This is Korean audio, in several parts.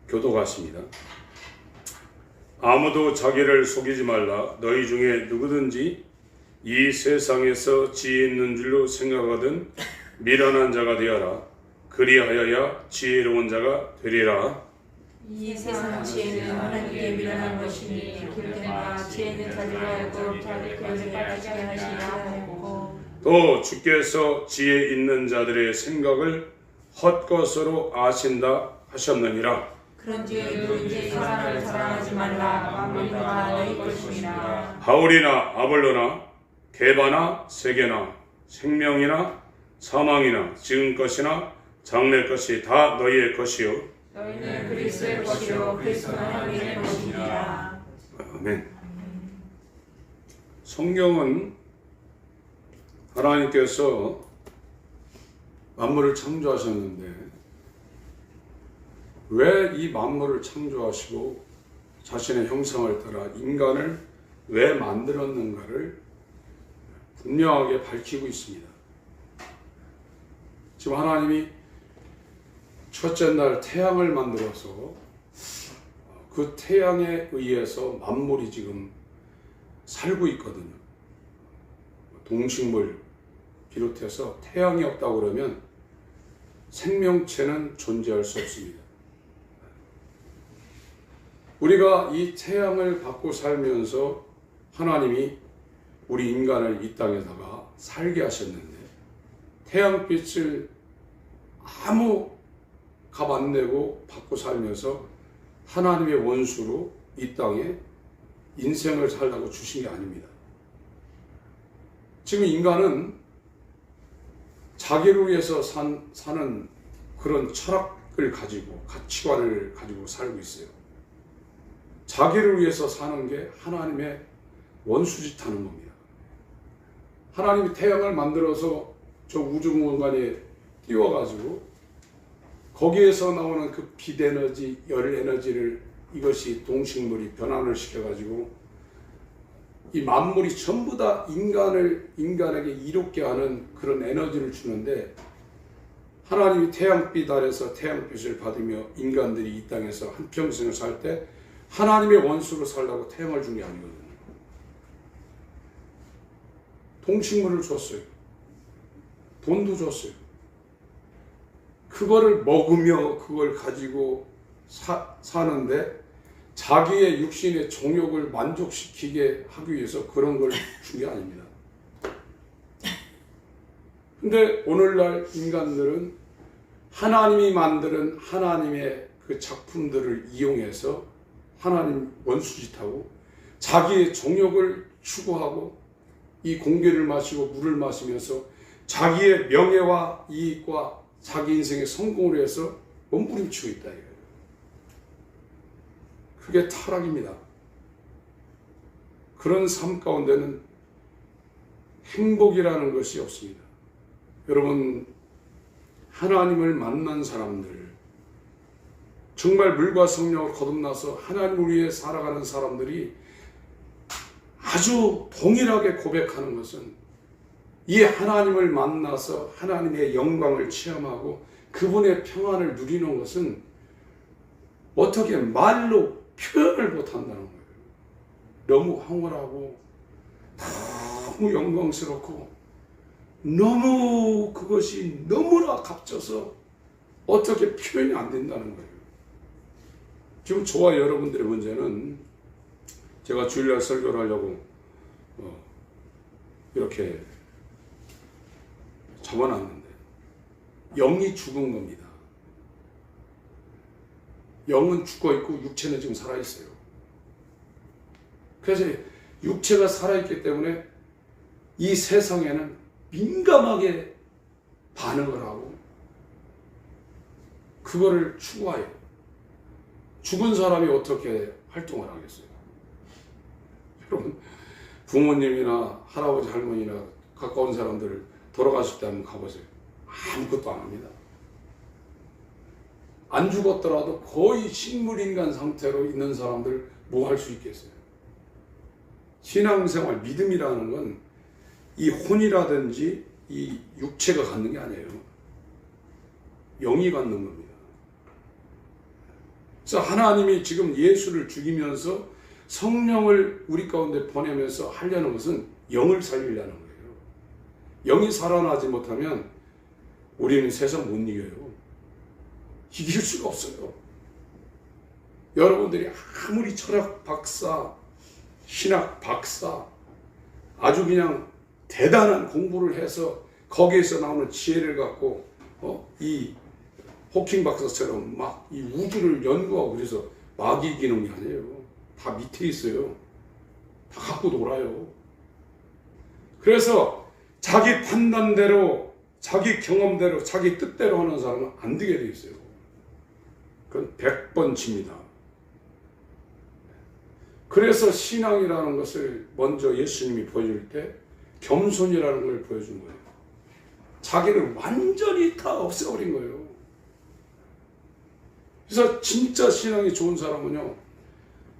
교도가십니다. 아무도 자기를 속이지 말라. 너희 중에 누구든지 이 세상에서 지혜 있는 줄로 생각하든 미련한 자가 되어라. 그리하여야 지혜로운 자가 되리라. 이 세상 지혜는 하나님께 미련한 것이니 그때마다 지혜는 자기를 알고 자기 것을 가지게 하시라 하고 또 주께서 지혜 있는 자들의 생각을 헛것으로 아신다 하셨느니라. 그런즉 누구든지 사람을 사랑하지 말라. 만물과 너희 것이니라. 바울이나 아볼로나 게바나 세게나 생명이나 사망이나 지금 것이나 장래 것이 다 너희의 것이요 너희는 그리스도의 것이요 그리스도는 하나님의 것이니라. 아멘. 성경은 하나님께서 만물을 창조하셨는데 왜 이 만물을 창조하시고 자신의 형상을 따라 인간을 왜 만들었는가를 분명하게 밝히고 있습니다. 지금 하나님이 첫째 날 태양을 만들어서 그 태양에 의해서 만물이 지금 살고 있거든요. 동식물 비롯해서 태양이 없다고 그러면 생명체는 존재할 수 없습니다. 우리가 이 태양을 받고 살면서 하나님이 우리 인간을 이 땅에다가 살게 하셨는데 태양빛을 아무 값 안 내고 받고 살면서 하나님의 원수로 이 땅에 인생을 살라고 주신 게 아닙니다. 지금 인간은 자기를 위해서 사는 그런 철학을 가지고 가치관을 가지고 살고 있어요. 자기를 위해서 사는 게 하나님의 원수짓 하는 겁니다. 하나님이 태양을 만들어서 저 우주 공간에 띄워가지고 거기에서 나오는 그 빛 에너지, 열 에너지를 이것이 동식물이 변환을 시켜가지고 이 만물이 전부 다 인간에게 이롭게 하는 그런 에너지를 주는데 하나님이 태양빛 아래서 태양빛을 받으며 인간들이 이 땅에서 한평생을 살 때 하나님의 원수로 살라고 태양을 준 게 아니거든요. 동식물을 줬어요. 돈도 줬어요. 그거를 먹으며 그걸 가지고 사는데 자기의 육신의 정욕을 만족시키게 하기 위해서 그런 걸 준 게 아닙니다. 근데 오늘날 인간들은 하나님이 만드는 하나님의 그 작품들을 이용해서 하나님 원수짓하고 자기의 정욕을 추구하고 이 공기를 마시고 물을 마시면서 자기의 명예와 이익과 자기 인생의 성공을 위해서 몸부림치고 있다 이거예요. 그게 타락입니다. 그런 삶 가운데는 행복이라는 것이 없습니다. 여러분, 하나님을 만난 사람들, 정말 물과 성령을 거듭나서 하나님을 위해 살아가는 사람들이 아주 동일하게 고백하는 것은 이 하나님을 만나서 하나님의 영광을 체험하고 그분의 평안을 누리는 것은 어떻게 말로 표현을 못한다는 거예요. 너무 황홀하고 너무 영광스럽고 너무 그것이 너무나 값져서 어떻게 표현이 안 된다는 거예요. 지금 저와 여러분들의 문제는 제가 주일날 설교를 하려고 이렇게 잡아놨는데 영이 죽은 겁니다. 영은 죽어있고 육체는 지금 살아있어요. 그래서 육체가 살아있기 때문에 이 세상에는 민감하게 반응을 하고 그거를 추구해요. 죽은 사람이 어떻게 활동을 하겠어요? 여러분, 부모님이나 할아버지 할머니나 가까운 사람들 돌아가실 때 한번 가보세요. 아무것도 안 합니다. 안 죽었더라도 거의 식물인간 상태로 있는 사람들 뭐 할 수 있겠어요? 신앙생활, 믿음이라는 건 이 혼이라든지 이 육체가 갖는 게 아니에요. 영이 갖는 겁니다. 그래서 하나님이 지금 예수를 죽이면서 성령을 우리 가운데 보내면서 하려는 것은 영을 살리려는 거예요. 영이 살아나지 못하면 우리는 세상 못 이겨요. 이길 수가 없어요. 여러분들이 아무리 철학 박사, 신학 박사, 아주 그냥 대단한 공부를 해서 거기에서 나오는 지혜를 갖고 이 호킹 박사처럼 막 이 우주를 연구하고 그래서 막 이기는 게 아니에요. 다 밑에 있어요. 다 갖고 놀아요. 그래서 자기 판단대로, 자기 경험대로, 자기 뜻대로 하는 사람은 안 되게 돼 있어요. 그건 100번 집니다. 그래서 신앙이라는 것을 먼저 예수님이 보여줄 때 겸손이라는 걸 보여준 거예요. 자기를 완전히 다 없애버린 거예요. 그래서 진짜 신앙이 좋은 사람은요,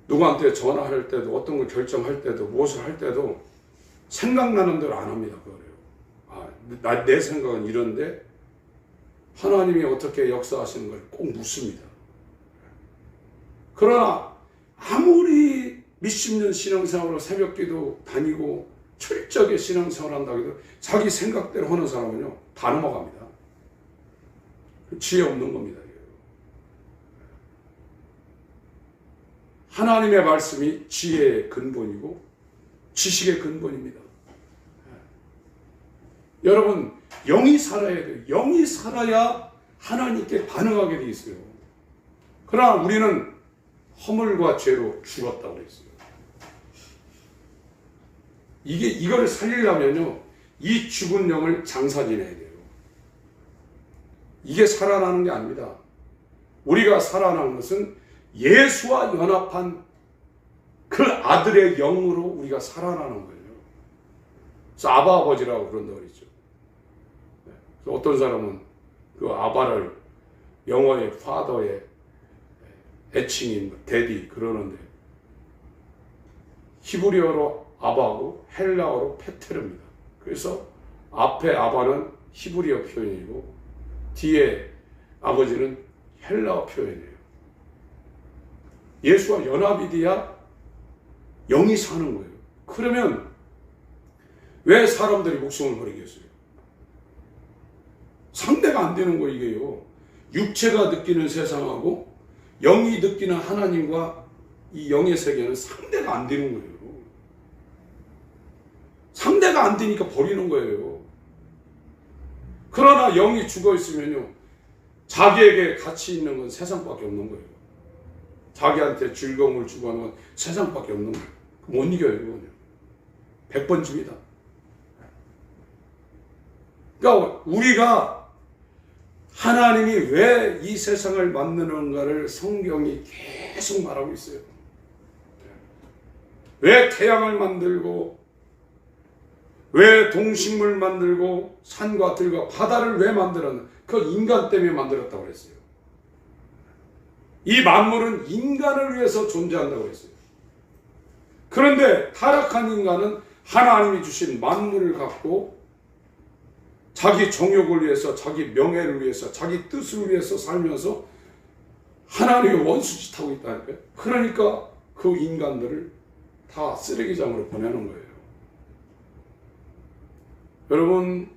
누구한테 전화할 때도, 어떤 걸 결정할 때도, 무엇을 할 때도 생각나는 대로 안 합니다. 그거래요. 내 생각은 이런데 하나님이 어떻게 역사하시는 걸 꼭 묻습니다. 그러나 아무리 몇십 년 신앙생활로 새벽기도 다니고 철저하게 신앙생활 한다고 해도 자기 생각대로 하는 사람은요, 다 넘어갑니다. 지혜 없는 겁니다. 하나님의 말씀이 지혜의 근본이고 지식의 근본입니다. 여러분, 영이 살아야 돼요. 영이 살아야 하나님께 반응하게 돼 있어요. 그러나 우리는 허물과 죄로 죽었다고 그랬어요. 이걸 살리려면요, 이 죽은 영을 장사지내야 돼요. 이게 살아나는 게 아닙니다. 우리가 살아나는 것은 예수와 연합한 그 아들의 영으로 우리가 살아나는 거예요. 그래서 아바 아버지라고 그런다고 그랬죠. 어떤 사람은 그 아바를 영어의 파더의 애칭인 데디 그러는데, 히브리어로 아바고 헬라어로 페테르입니다. 그래서 앞에 아바는 히브리어 표현이고 뒤에 아버지는 헬라어 표현이에요. 예수와 연합이 돼야 영이 사는 거예요. 그러면 왜 사람들이 목숨을 버리겠어요? 상대가 안 되는 거 이게요. 육체가 느끼는 세상하고 영이 느끼는 하나님과 이 영의 세계는 상대가 안 되는 거예요. 상대가 안 되니까 버리는 거예요. 그러나 영이 죽어 있으면요, 자기에게 가치 있는 건 세상밖에 없는 거예요. 자기한테 즐거움을 주고 하는 건 세상밖에 없는 거예요. 못 이겨요, 이거는요. 100번 집니다. 그러니까 우리가 하나님이 왜 이 세상을 만드는가를 성경이 계속 말하고 있어요. 왜 태양을 만들고, 왜 동식물 만들고, 산과 들과 바다를 왜 만들었나? 그 인간 때문에 만들었다고 그랬어요. 이 만물은 인간을 위해서 존재한다고 그랬어요. 그런데 타락한 인간은 하나님이 주신 만물을 갖고 자기 정욕을 위해서, 자기 명예를 위해서, 자기 뜻을 위해서 살면서 하나님의 원수짓하고 있다니까요. 그러니까 그 인간들을 다 쓰레기장으로 보내는 거예요. 여러분,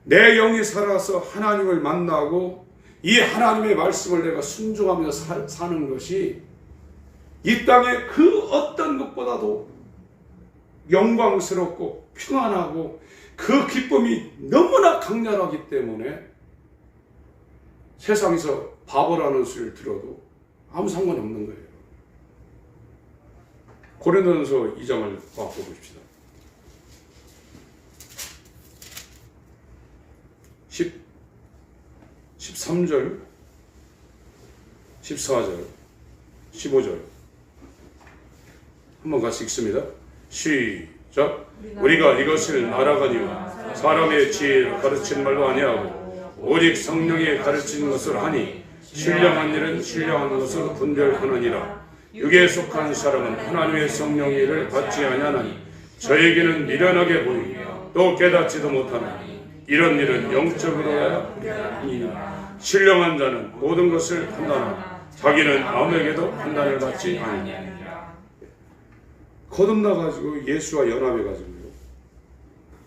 내 영이 살아서 하나님을 만나고 이 하나님의 말씀을 내가 순종하며 사는 것이 이 땅의 그 어떤 것보다도 영광스럽고 평안하고 그 기쁨이 너무나 강렬하기 때문에 세상에서 바보라는 소리를 들어도 아무 상관이 없는 거예요. 고린도전서 2장을 보십시다. 13절, 14절, 15절 한번 같이 읽습니다. 시작. 우리가 이것을 알아가니와 사람의 지혜로 가르친 말로 아니하고 오직 성령이 가르친 것을 하니 신령한 일은 신령한 것으로 분별하느니라. 육에 속한 사람은 하나님의 성령의 일을 받지 아니하나니 저에게는 미련하게 보이며 또 깨닫지도 못하나니 이런 일은 영적으로야 하니라. 신령한 자는 모든 것을 판단하나 자기는 아무에게도 판단을 받지 아니하느니라. 거듭나가지고 예수와 연합해가지고요.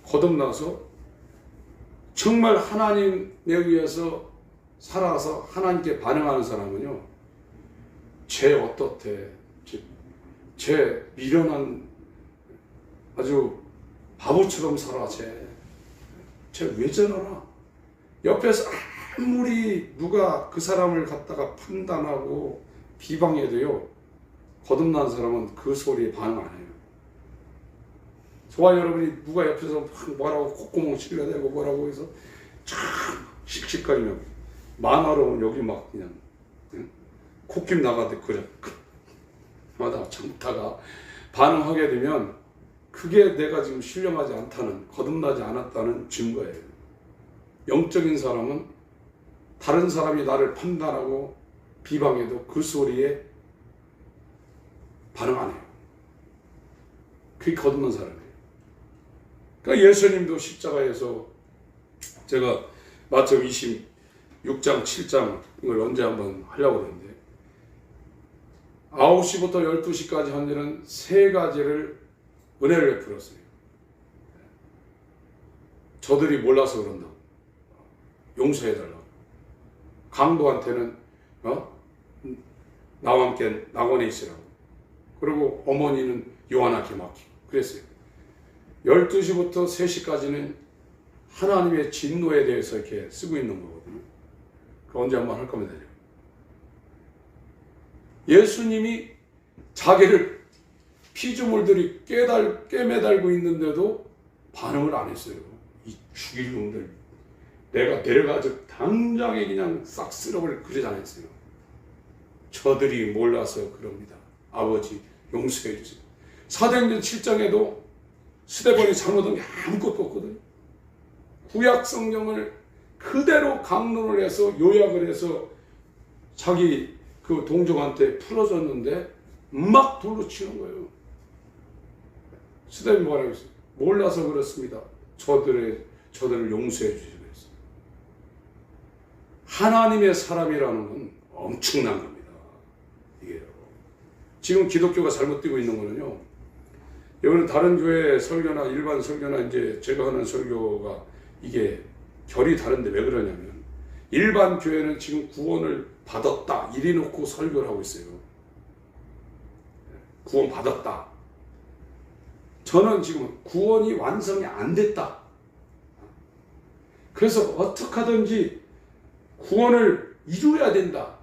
거듭나서 정말 하나님에 의해서 살아서 하나님께 반응하는 사람은요, 쟤 어떻대, 쟤 미련한 아주 바보처럼 살아, 쟤 왜 저러나. 옆에서 아무리 누가 그 사람을 갖다가 판단하고 비방해도요, 거듭난 사람은 그 소리에 반응 안 해요. 저와 여러분이 누가 옆에서 막 뭐라고 콧구멍 찔러대고 뭐라고 해서 참 씩씩거리면 만화로 여기 막 그냥 콧김 나가듯 그래 마다 참다가 반응하게 되면 그게 내가 지금 신령하지 않다는, 거듭나지 않았다는 증거예요. 영적인 사람은 다른 사람이 나를 판단하고 비방해도 그 소리에 반응 안 해요. 그게 거듭난 사람이에요. 그러니까 예수님도 십자가에서, 제가 마태복음 26장 7장 이걸 언제 한번 하려고 그러는데, 9시부터 12시까지 한 일은 3가지를 은혜를 베풀었어요. 저들이 몰라서 그런다고, 용서해달라고. 강도한테는 나와 함께 낙원에 있으라고. 그리고 어머니는 요한한테 맡기고 그랬어요. 12시부터 3시까지는 하나님의 진노에 대해서 이렇게 쓰고 있는 거거든요. 그 언제 한번 할 겁니다. 예수님이 자기를 피조물들이 꿰매달고 있는데도 반응을 안 했어요. 이 죽일 놈들, 내가 내려가서 당장에 그냥 싹 쓸어버릴, 그러지 않았어요. 저들이 몰라서 그럽니다. 아버지 용서해 주세요. 사도행전 7장에도 스데반이 잘못한 게 아무것도 없거든요. 구약 성경을 그대로 강론을 해서 요약을 해서 자기 그 동족한테 풀어줬는데 막 돌로 치는 거예요. 스데반이 뭐라고 했어요? 몰라서 그렇습니다. 저들을 용서해 주시고 했어요. 하나님의 사람이라는 건 엄청난 겁니다. 이게요. 지금 기독교가 잘못되고 있는 거는요, 여기는 다른 교회 설교나 일반 설교나 이제 제가 하는 설교가 이게 결이 다른데 왜 그러냐면, 일반 교회는 지금 구원을 받았다 이리 놓고 설교를 하고 있어요. 구원 받았다. 저는 지금 구원이 완성이 안 됐다. 그래서 어떻게 하든지 구원을 이루어야 된다.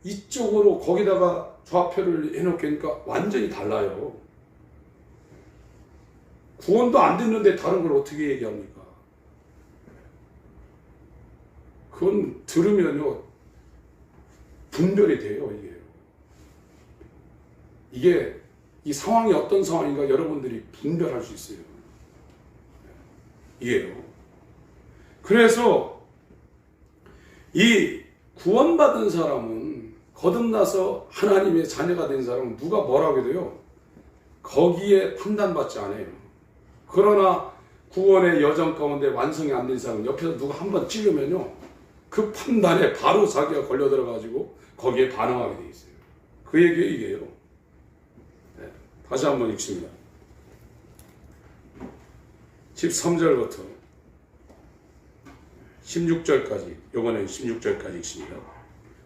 이쪽으로 거기다가 좌표를 해놓으니까 완전히 달라요. 구원도 안 됐는데 다른 걸 어떻게 얘기합니까? 그건 들으면요, 분별이 돼요, 이게 이 상황이 어떤 상황인가 여러분들이 분별할 수 있어요. 이게요. 그래서 이 구원받은 사람은, 거듭나서 하나님의 자녀가 된 사람은 누가 뭐라고 해도요, 거기에 판단받지 않아요. 그러나 구원의 여정 가운데 완성이 안 된 사람은 옆에서 누가 한번 찌르면요, 그 판단에 바로 자기가 걸려 들어가지고 거기에 반응하게 돼 있어요. 그 얘기예요. 네, 다시 한번 읽습니다. 13절부터 16절까지, 이번엔 16절까지 읽습니다.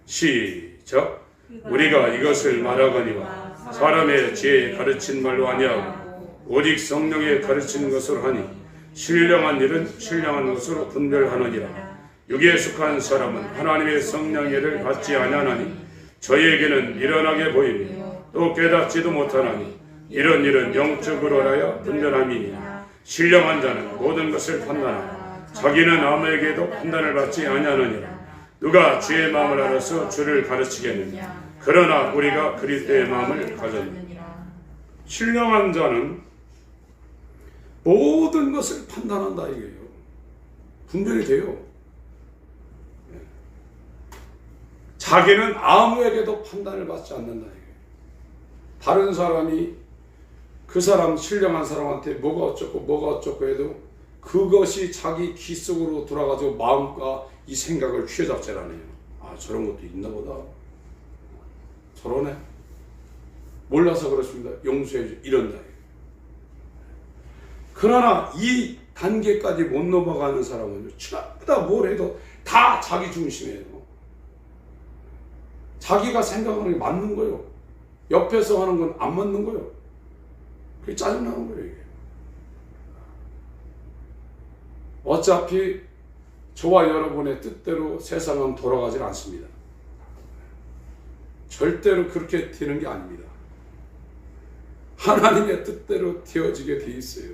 시작. 우리가 이것을 말하거니와 사람의 지혜에 가르친 말로 아니하고 오직 성령에 가르치는 것으로 하니, 신령한 일은 신령한 것으로 분별하느니라. 육에 속한 사람은 하나님의 성령의를 받지 아니하나니 저희에게는 미련하게 보이니 또 깨닫지도 못하나니, 이런 일은 영적으로 하여 분별함이니라. 신령한 자는 모든 것을 판단하고 자기는 아무에게도 판단을 받지 아니하느니라. 누가 주의 마음을 알아서 주를 가르치겠느냐? 그러나 우리가 그리스도의 마음을 가졌느니라. 신령한 자는 모든 것을 판단한다 이게요. 분별이 돼요. 자기는 아무에게도 판단을 받지 않는다 이게요. 다른 사람이 그 사람, 신령한 사람한테 뭐가 어쩌고 해도 그것이 자기 귀 속으로 돌아가지고 마음과 이 생각을 휘어잡질 않아요. 아, 저런 것도 있나 보다. 저러네. 몰라서 그렇습니다. 용서해 이런다. 그러나 이 단계까지 못 넘어가는 사람은 전부 다 뭘 해도 다 자기 중심이에요. 자기가 생각하는 게 맞는 거예요. 옆에서 하는 건 안 맞는 거예요. 그게 짜증나는 거예요, 이게. 어차피 저와 여러분의 뜻대로 세상은 돌아가지 않습니다. 절대로 그렇게 되는 게 아닙니다. 하나님의 뜻대로 되어지게 돼 있어요.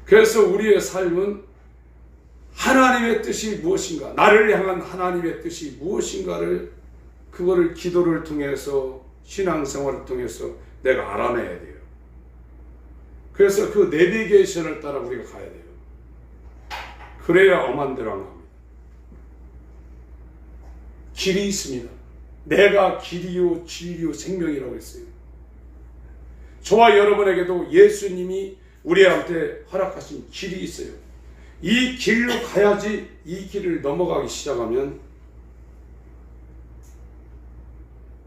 그래서 우리의 삶은 하나님의 뜻이 무엇인가, 나를 향한 하나님의 뜻이 무엇인가를, 그거를 기도를 통해서, 신앙생활을 통해서 내가 알아내야 돼요. 그래서 그 내비게이션을 따라 우리가 가야 돼요. 그래야 엄한 데로 안 갑니다. 길이 있습니다. 내가 길이요 진리요 생명이라고 했어요. 저와 여러분에게도 예수님이 우리한테 허락하신 길이 있어요. 이 길로 가야지. 이 길을 넘어가기 시작하면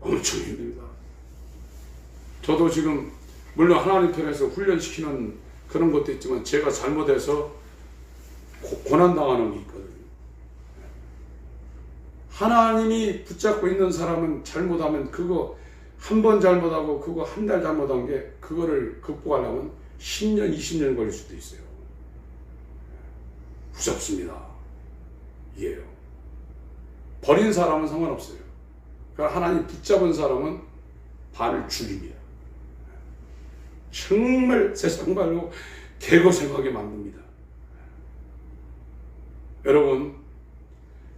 엄청 힘듭니다. 저도 지금 물론 하나님 편에서 훈련시키는 그런 것도 있지만 제가 잘못해서 고난당하는 게 있거든요. 하나님이 붙잡고 있는 사람은 잘못하면 그거 한 번 잘못하고 그거 한 달 잘못한 게 그거를 극복하려면 10년, 20년 걸릴 수도 있어요. 무섭습니다. 이게요. 버린 사람은 상관없어요. 그러니까 하나님 붙잡은 사람은 반을 죽입니다. 정말 세상 말로 개고생하게 만듭니다. 여러분,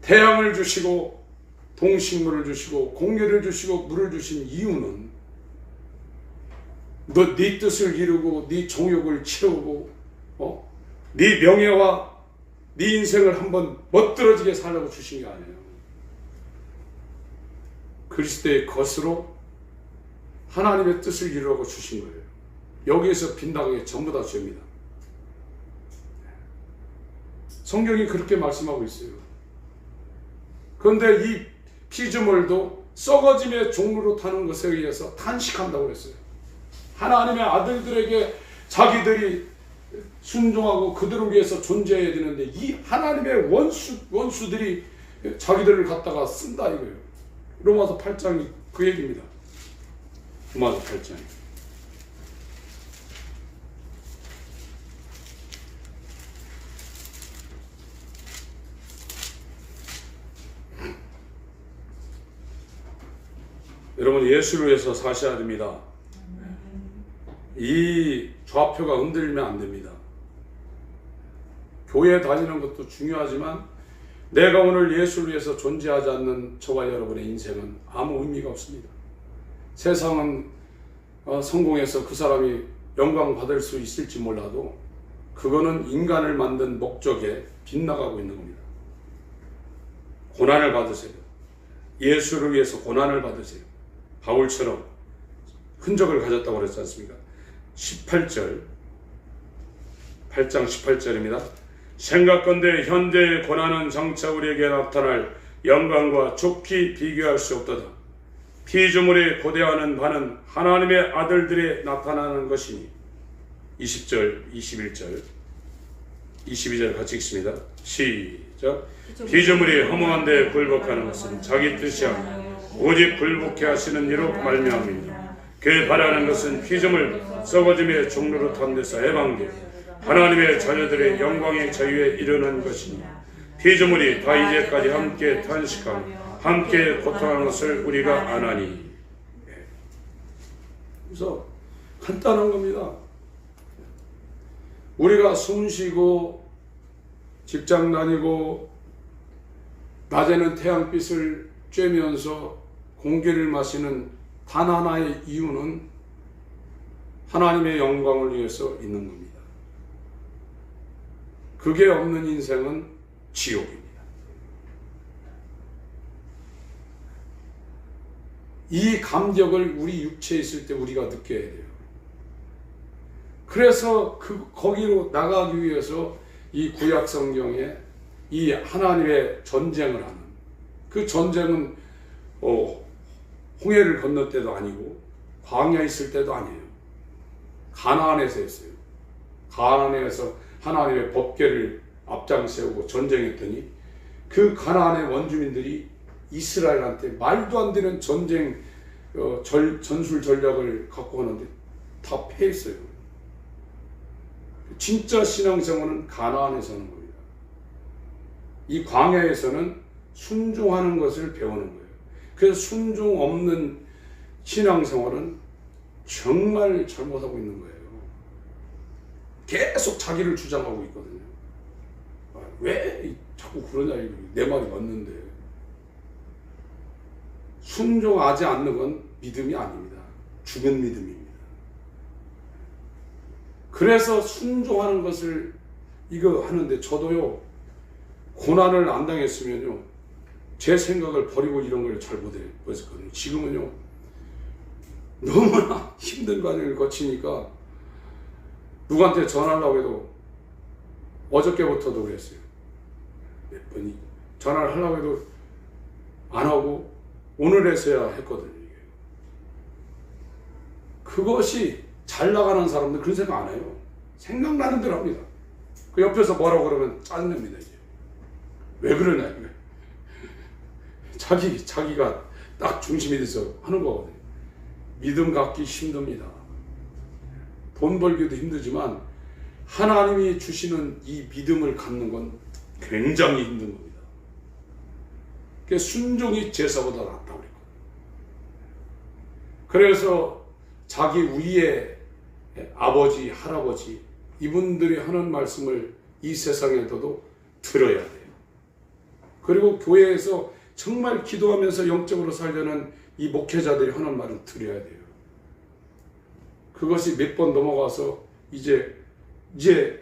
태양을 주시고 동식물을 주시고 공기를 주시고 물을 주신 이유는 너 네 뜻을 이루고 네 종욕을 채우고 네 명예와 네 인생을 한번 멋들어지게 살라고 주신 게 아니에요. 그리스도의 것으로 하나님의 뜻을 이루라고 주신 거예요. 여기에서 빈다는 게 전부 다 죄입니다. 성경이 그렇게 말씀하고 있어요. 그런데 이 피조물도 썩어짐의 종로로 타는 것에 의해서 탄식한다고 했어요. 하나님의 아들들에게 자기들이 순종하고 그들을 위해서 존재해야 되는데 이 하나님의 원수들이 자기들을 갖다가 쓴다 이거예요. 로마서 8장이 그 얘기입니다. 로마서 8장이. 여러분, 예수를 위해서 사셔야 됩니다. 이 좌표가 흔들리면 안 됩니다. 교회 다니는 것도 중요하지만 내가 오늘 예수를 위해서 존재하지 않는 저와 여러분의 인생은 아무 의미가 없습니다. 세상은 성공해서 그 사람이 영광 받을 수 있을지 몰라도 그거는 인간을 만든 목적에 빗나가고 있는 겁니다. 고난을 받으세요. 예수를 위해서 고난을 받으세요. 바울처럼 흔적을 가졌다고 그랬지 않습니까? 18절, 8장 18절입니다. 생각건대 현대의 고난은 장차 우리에게 나타날 영광과 좋게 비교할 수 없도다. 피조물이 고대하는 바는 하나님의 아들들이 나타나는 것이니. 20절, 21절, 22절 같이 읽습니다. 시작. 피조물이 허무한데 굴복하는 것은 자기 뜻이 아니라 오직 굴복해 하시는 이로 말미암습니다. 그 바라는 것은 피조물 썩어짐의 종로로 탄 데서 해방되어 하나님의 자녀들의 영광의 자유에 이르는 것이니 피조물이 다 이제까지 함께 탄식하며 함께 고통하는 것을 우리가 아나니. 그래서 간단한 겁니다. 우리가 숨 쉬고 직장 다니고 낮에는 태양빛을 쬐면서 공기를 마시는 단 하나의 이유는 하나님의 영광을 위해서 있는 겁니다. 그게 없는 인생은 지옥입니다. 이 감격을 우리 육체에 있을 때 우리가 느껴야 돼요. 그래서 거기로 나가기 위해서 이 구약 성경에 이 하나님의 전쟁을 하는, 그 전쟁은 홍해를 건널 때도 아니고 광야에 있을 때도 아니에요. 가나안에서 했어요. 가나안에서 하나님의 법궤를 앞장 세우고 전쟁했더니 그 가나안의 원주민들이 이스라엘한테 말도 안 되는 전술 전략을 갖고 하는데 다 패했어요. 진짜 신앙생활은 가나안에서 하는 겁니다. 이 광야에서는 순종하는 것을 배우는 거예요. 그래서 순종 없는 신앙생활은 정말 잘못하고 있는 거예요. 계속 자기를 주장하고 있거든요. 왜 자꾸 그러냐, 내 말이 맞는데. 순종하지 않는 건 믿음이 아닙니다. 죽은 믿음입니다. 그래서 순종하는 것을 이거 하는데 저도요, 고난을 안 당했으면요, 제 생각을 버리고 이런 걸 잘 못했거든요. 지금은요, 너무나 힘든 과정을 거치니까 누구한테 전화하려고 해도 어저께부터도 그랬어요. 몇 번이 전화를 하려고 해도 안 하고 오늘에서야 했거든요. 이게. 그것이 잘 나가는 사람들 그런 생각 안 해요. 생각나는 대로 합니다. 그 옆에서 뭐라고 그러면 짜증납니다. 이제. 왜 그러냐 이게. 자기가 딱 중심이 돼서 하는 거거든요. 믿음 갖기 힘듭니다. 돈 벌기도 힘들지만 하나님이 주시는 이 믿음을 갖는 건 굉장히 힘든 겁니다. 그래서 순종이 제사보다 낫다고 그랬거든요. 그래서 자기 위에 아버지, 할아버지 이분들이 하는 말씀을 이 세상에서도 들어야 돼요. 그리고 교회에서 정말 기도하면서 영적으로 살려는 이 목회자들이 하는 말은 들어야 돼요. 그것이 몇 번 넘어가서 이제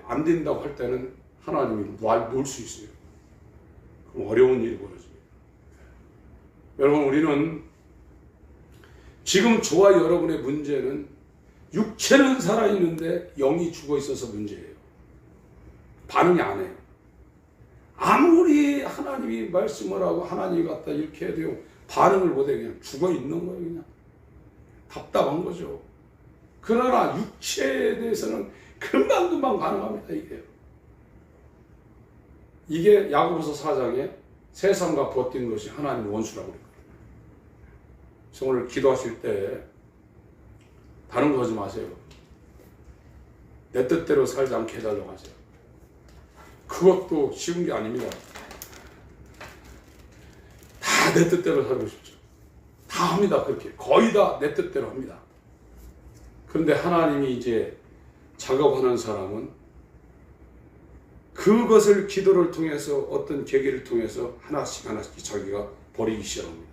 안 된다고 할 때는 하나님이 놓을 수 있어요. 그럼 어려운 일이 벌어집니다. 여러분, 우리는 지금 저와 여러분의 문제는 육체는 살아있는데 영이 죽어 있어서 문제예요. 반응이 안 해요. 아무리 하나님이 말씀을 하고 하나님이 갖다 이렇게 해야 돼요. 반응을 못해. 그냥 죽어 있는 거예요. 그냥 답답한 거죠. 그러나 육체에 대해서는 금방금방 가능합니다. 이게 야고보서 4장에 세상과 버틴 것이 하나님의 원수라고 그랬거든요. 그래서 오늘 기도하실 때 다른 거 하지 마세요. 내 뜻대로 살지 않게 해달라고 하세요. 그것도 쉬운 게 아닙니다. 다 내 뜻대로 살고 싶죠. 다 합니다. 그렇게 거의 다 내 뜻대로 합니다. 그런데 하나님이 이제 작업하는 사람은 그것을 기도를 통해서 어떤 계기를 통해서 하나씩 자기가 버리기 시작합니다.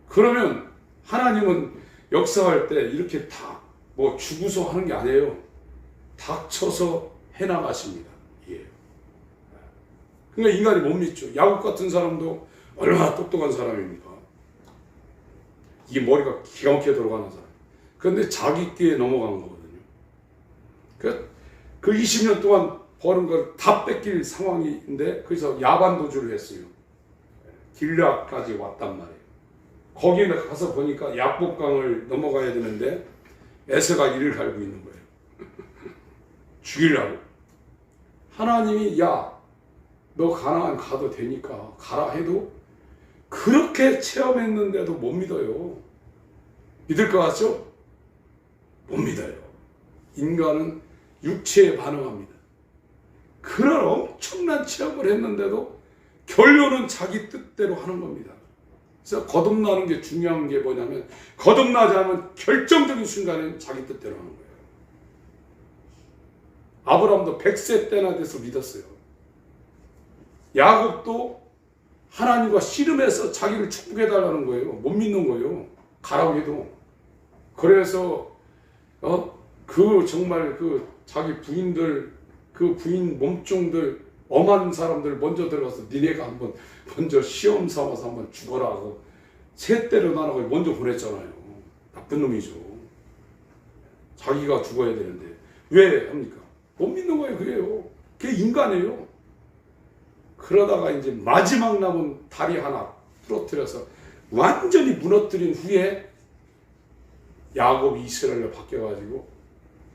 그러면 하나님은 역사할 때 이렇게 다 뭐 주구서 하는 게 아니에요. 닥쳐서 해나가십니다. 예. 그러니까 인간이 못 믿죠. 야곱 같은 사람도 얼마나 똑똑한 사람입니까? 이게 머리가 기가 막히게 돌아가는 사람. 그런데 자기 끼에 넘어간 거거든요. 그 20년 동안 버는 걸 다 뺏길 상황인데 거기서 야반도주를 했어요. 길라까지 왔단 말이에요. 거기에 가서 보니까 약복강을 넘어가야 되는데 에서가 이를 갈고 있는 거예요. 죽이려고. 하나님이 야, 너 가나안 가도 되니까 가라 해도 그렇게 체험했는데도 못 믿어요. 믿을 것 같죠? 못 믿어요. 인간은 육체에 반응합니다. 그런 엄청난 체험을 했는데도 결론은 자기 뜻대로 하는 겁니다. 그래서 거듭나는 게 중요한 게 뭐냐면 거듭나지 않으면 결정적인 순간에는 자기 뜻대로 하는 거예요. 아브라함도 100세 때나 돼서 믿었어요. 야곱도 하나님과 씨름해서 자기를 축복해달라는 거예요. 못 믿는 거예요. 가라고 해도. 그래서 정말 자기 부인들, 그 부인 몸종들, 엄한 사람들 먼저 들어가서 니네가 한번 먼저 시험 삼아서 한번 죽어라 하고 새 때려놔라고 먼저 보냈잖아요. 나쁜 놈이죠. 자기가 죽어야 되는데 왜 합니까? 못 믿는 거예요. 그게 인간이에요. 그러다가 이제 마지막 남은 다리 하나 부러뜨려서 완전히 무너뜨린 후에 야곱이 이스라엘로 바뀌어가지고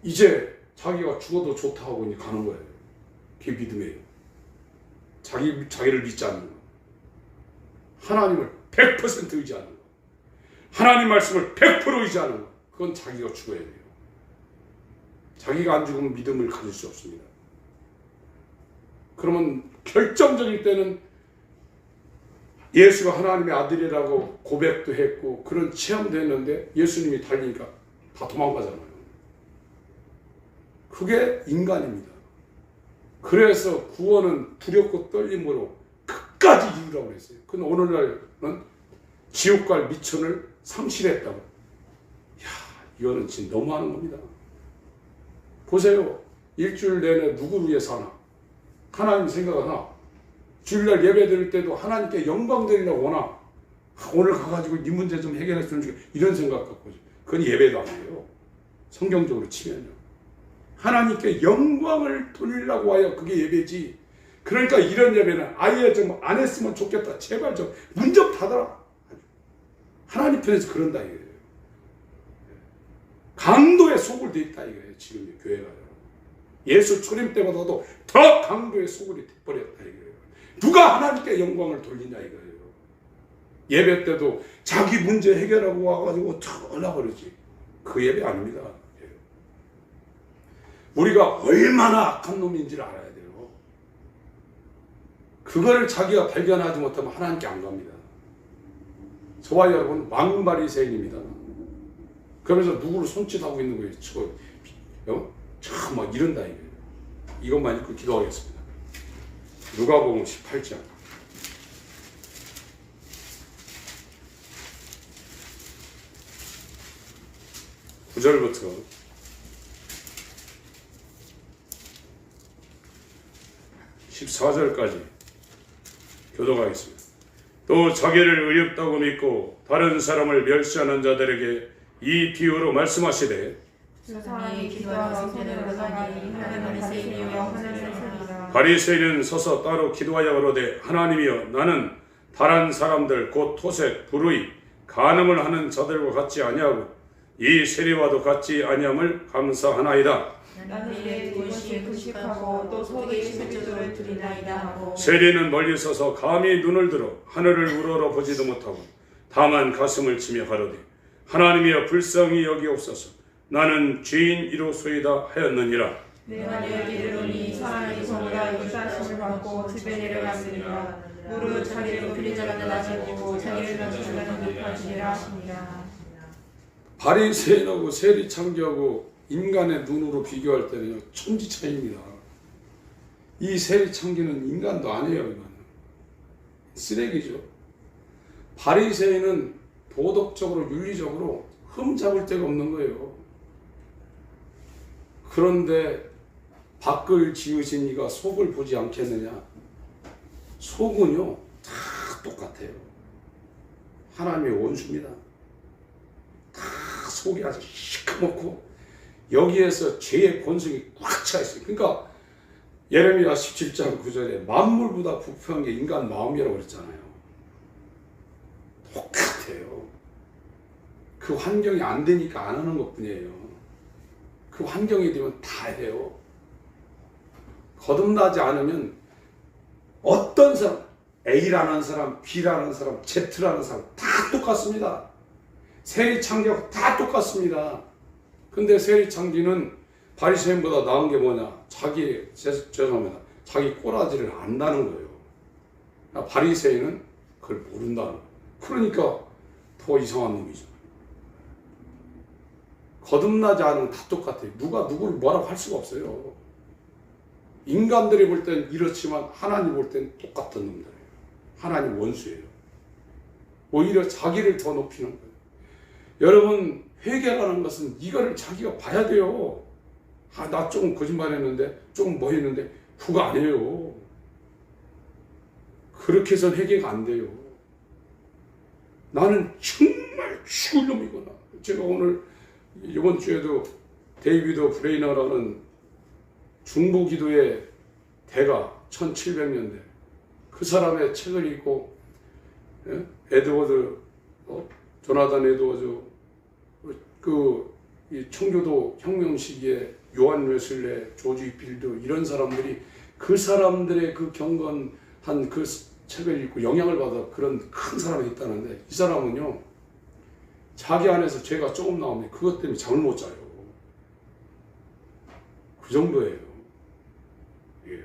이제 자기가 죽어도 좋다 하고 이제 가는 거예요. 그게 믿음이에요. 자기를 믿지 않는 거. 하나님을 100% 의지하는 거. 하나님 말씀을 100% 의지하는 거. 그건 자기가 죽어야 돼요. 자기가 안 죽으면 믿음을 가질 수 없습니다. 그러면 결정적일 때는 예수가 하나님의 아들이라고 고백도 했고 그런 체험도 했는데 예수님이 달리니까 다 도망가잖아요. 그게 인간입니다. 그래서 구원은 두렵고 떨림으로 끝까지 이루라고 그랬어요. 근데 오늘날은 지옥 갈 미천을 상실했다고. 이야, 이거는 진짜 너무하는 겁니다. 보세요. 일주일 내내 누구를 위해 사나? 하나님 생각하나? 주일날 예배 드릴 때도 하나님께 영광 드리려고 원하. 오늘 가가지고 이 문제 좀 해결했으면 좋겠다. 이런 생각 갖고. 그건 예배도 아니에요. 성경적으로 치면요. 하나님께 영광을 돌리려고 하여 그게 예배지. 그러니까 이런 예배는 아예 좀 안 했으면 좋겠다. 제발 좀 문 좀 닫아라. 하나님 편에서 그런다 이거예요. 강도의 소굴 돼 있다 이거예요. 지금 교회가. 예수 초림 때보다도 더 강도의 소굴이 돼버렸다 이거예요. 누가 하나님께 영광을 돌리냐 이거예요. 예배 때도 자기 문제 해결하고 와가지고 탁 올라버리지. 그 예배 아닙니다. 우리가 얼마나 악한 놈인지를 알아야 돼요. 그거를 자기가 발견하지 못하면 하나님께 안 갑니다. 저와 여러분 왕바리새인입니다. 그러면서 누구를 손짓하고 있는 거예요. 참 막 이런다 이거예요. 이것만 읽고 기도하겠습니다. 누가복음 18장 9절부터 14절까지 교독하겠습니다. 또 자기를 의롭다고 믿고 다른 사람을 멸시하는 자들에게 이 비유로 말씀하시되 그 사람이 기도하러 산으로 가니 하나님의 바리새인이여 하늘을 서리라. 바리새인은 서서 따로 기도하여 가로되 하나님이여 나는 다른 사람들 곧 토색, 불의, 간음을 하는 자들과 같지 아니하고 이 세리와도 같지 아니함을 감사하나이다. 나는 이에 무엇이 금식하고 또 속에 일세조를 드리나이다 하고 세리는 멀리 서서 감히 눈을 들어 하늘을 우러러 보지도 못하고 다만 가슴을 치며 가로되 하나님이여 불쌍히 여기옵소서 나는 죄인이로소이다 하였느니라. 내가 너에게 이르노니 사람이 저보다 유사심을 받고 집에 내려갔으니라. 무릇 자기를 빌린 자가 낮아지고 자기를 낮춘 자는 높아지리라 하시니라. 바리새인하고 세리 창기하고 인간의 눈으로 비교할 때는요 천지 차이입니다. 이 세리 창기는 인간도 아니에요. 이거는 쓰레기죠. 바리새인은 도덕적으로 윤리적으로 흠잡을 데가 없는 거예요. 그런데 밖을 지으신 이가 속을 보지 않겠느냐? 속은요 다 똑같아요. 하나님의 원수입니다. 다 속이 아주 시커멓고 여기에서 죄의 본성이 꽉 차 있어요. 그러니까 예레미야 17장 9절에 만물보다 부패한 게 인간 마음이라고 그랬잖아요. 똑같아요. 그 환경이 안 되니까 안 하는 것뿐이에요. 그 환경이 되면 다 해요. 거듭나지 않으면 어떤 사람, A라는 사람, B라는 사람, Z라는 사람 다 똑같습니다. 세리창기하고 다 똑같습니다. 근데 세리창기는 바리새인보다 나은 게 뭐냐? 죄송합니다. 자기 꼬라지를 안다는 거예요. 바리새인은 그걸 모른다는 거예요. 그러니까 더 이상한 놈이죠. 거듭나지 않으면 다 똑같아요. 누가 누구를 뭐라고 할 수가 없어요. 인간들이 볼 땐 이렇지만 하나님 볼 땐 똑같은 놈들이에요. 하나님 원수예요. 오히려 자기를 더 높이는 거예요. 여러분 회개라는 것은 이거를 자기가 봐야 돼요. 아, 나 조금 거짓말했는데 조금 뭐 했는데 그거 아니에요. 그렇게 해서 회개가 안 돼요. 나는 정말 죽을 놈이구나. 제가 오늘 이번 주에도 데이비드 브레이너라는 중보기도의 대가 1700년대 그 사람의 책을 읽고 에드워드 조나단 에드워즈, 이 청교도 혁명 시기에 요한 웨슬레, 조지 필드 이런 사람들이 그 사람들의 그 경건한 그 책을 읽고 영향을 받아 그런 큰 사람이 있다는데, 이 사람은요 자기 안에서 죄가 조금 나오면 그것 때문에 잠을 못 자요. 그 정도예요. 예.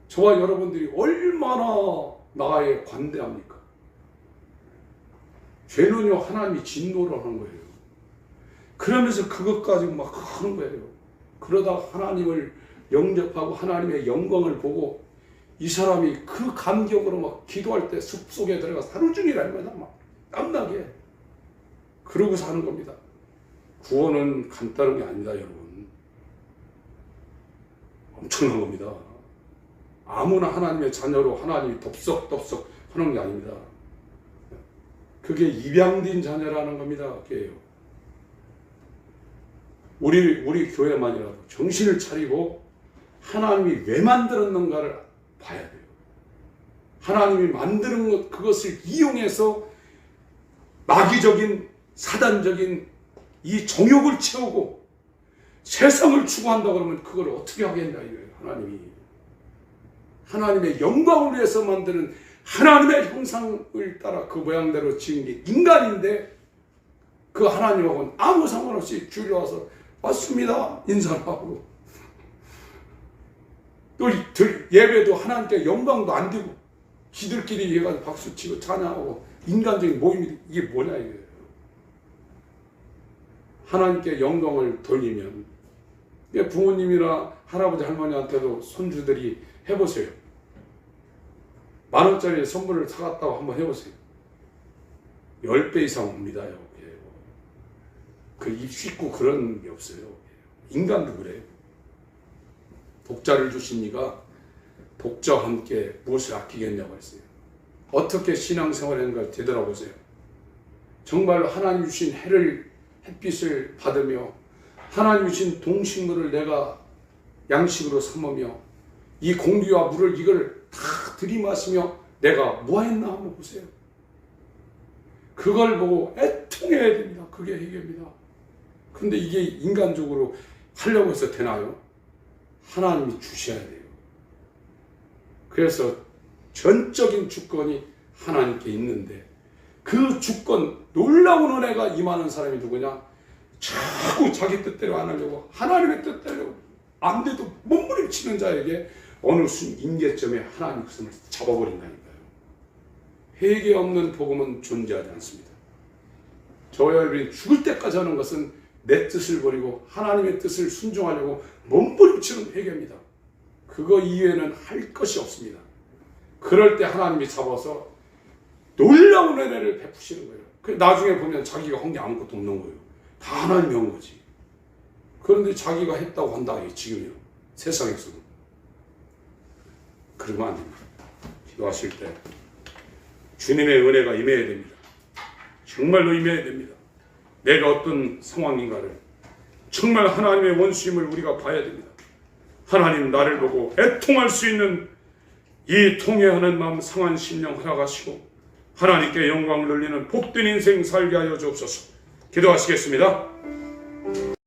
저와 여러분들이 얼마나 나에 관대합니까? 죄는요 하나님이 진노를 하는 거예요. 그러면서 그것 가지고 막 하는 거예요. 그러다 하나님을 영접하고 하나님의 영광을 보고 이 사람이 그 감격으로 막 기도할 때 숲속에 들어가서 하루 종일 할마다 막 땀나게 그러고 사는 겁니다. 구원은 간단한 게 아니다, 여러분. 엄청난 겁니다. 아무나 하나님의 자녀로 하나님이 덥석덥석 하는 게 아닙니다. 그게 입양된 자녀라는 겁니다. 그게요. 우리 교회만이라도 정신을 차리고 하나님이 왜 만들었는가를 봐야 돼요. 하나님이 만드는 것, 그것을 이용해서 마귀적인 사단적인 이 정욕을 채우고 세상을 추구한다 그러면 그걸 어떻게 하겠냐 이거예요. 하나님의 영광을 위해서 만드는 하나님의 형상을 따라 그 모양대로 지은 게 인간인데, 그 하나님하고는 아무 상관없이 주일에 와서 왔습니다 인사를 하고, 또 예배도 하나님께 영광도 안 되고 지들끼리 해가지고 박수치고 찬양하고 인간적인 모임이 이게 뭐냐 이거예요. 하나님께 영광을 돌리면, 부모님이나 할아버지 할머니한테도 손주들이 해보세요. 10,000원짜리 선물을 사갔다고 한번 해보세요. 10배 이상 옵니다. 그 입 씻고 그런 게 없어요. 인간도 그래요. 독자를 주신 이가 독자와 함께 무엇을 아끼겠냐고 했어요. 어떻게 신앙생활하는가 되돌아보세요. 정말 하나님 주신 햇빛을 받으며 하나님 주신 동식물을 내가 양식으로 삼으며 이 공기와 물을 이걸 다 들이마시며 내가 뭐했나 한번 보세요. 그걸 보고 애통해야 됩니다. 그게 해결입니다. 근데 이게 인간적으로 하려고 해서 되나요? 하나님이 주셔야 돼요. 그래서 전적인 주권이 하나님께 있는데, 그 주권, 놀라운 은혜가 임하는 사람이 누구냐? 자꾸 자기 뜻대로 안 하려고 하나님의 뜻대로 안 돼도 몸부림치는 자에게 어느 임계점에 하나님 그 손을 잡아버린다니까요. 회개 없는 복음은 존재하지 않습니다. 저와 여러분이 죽을 때까지 하는 것은 내 뜻을 버리고 하나님의 뜻을 순종하려고 몸부림치는 회개입니다. 그거 이외에는 할 것이 없습니다. 그럴 때 하나님이 잡아서 놀라운 은혜를 베푸시는 거예요. 나중에 보면 자기가 한 게 아무것도 없는 거예요. 다 하나님이 한 거지. 그런데 자기가 했다고 한다, 지금요. 세상에서는. 그러면 안 됩니다. 기도하실 때 주님의 은혜가 임해야 됩니다. 정말로 임해야 됩니다. 내가 어떤 상황인가를 정말 하나님의 원수임을 우리가 봐야 됩니다. 하나님 나를 보고 애통할 수 있는 이 통회하는 마음, 상한 심령 허락하시고 하나님께 영광을 돌리는 복된 인생 살게 하여 주옵소서. 기도하시겠습니다.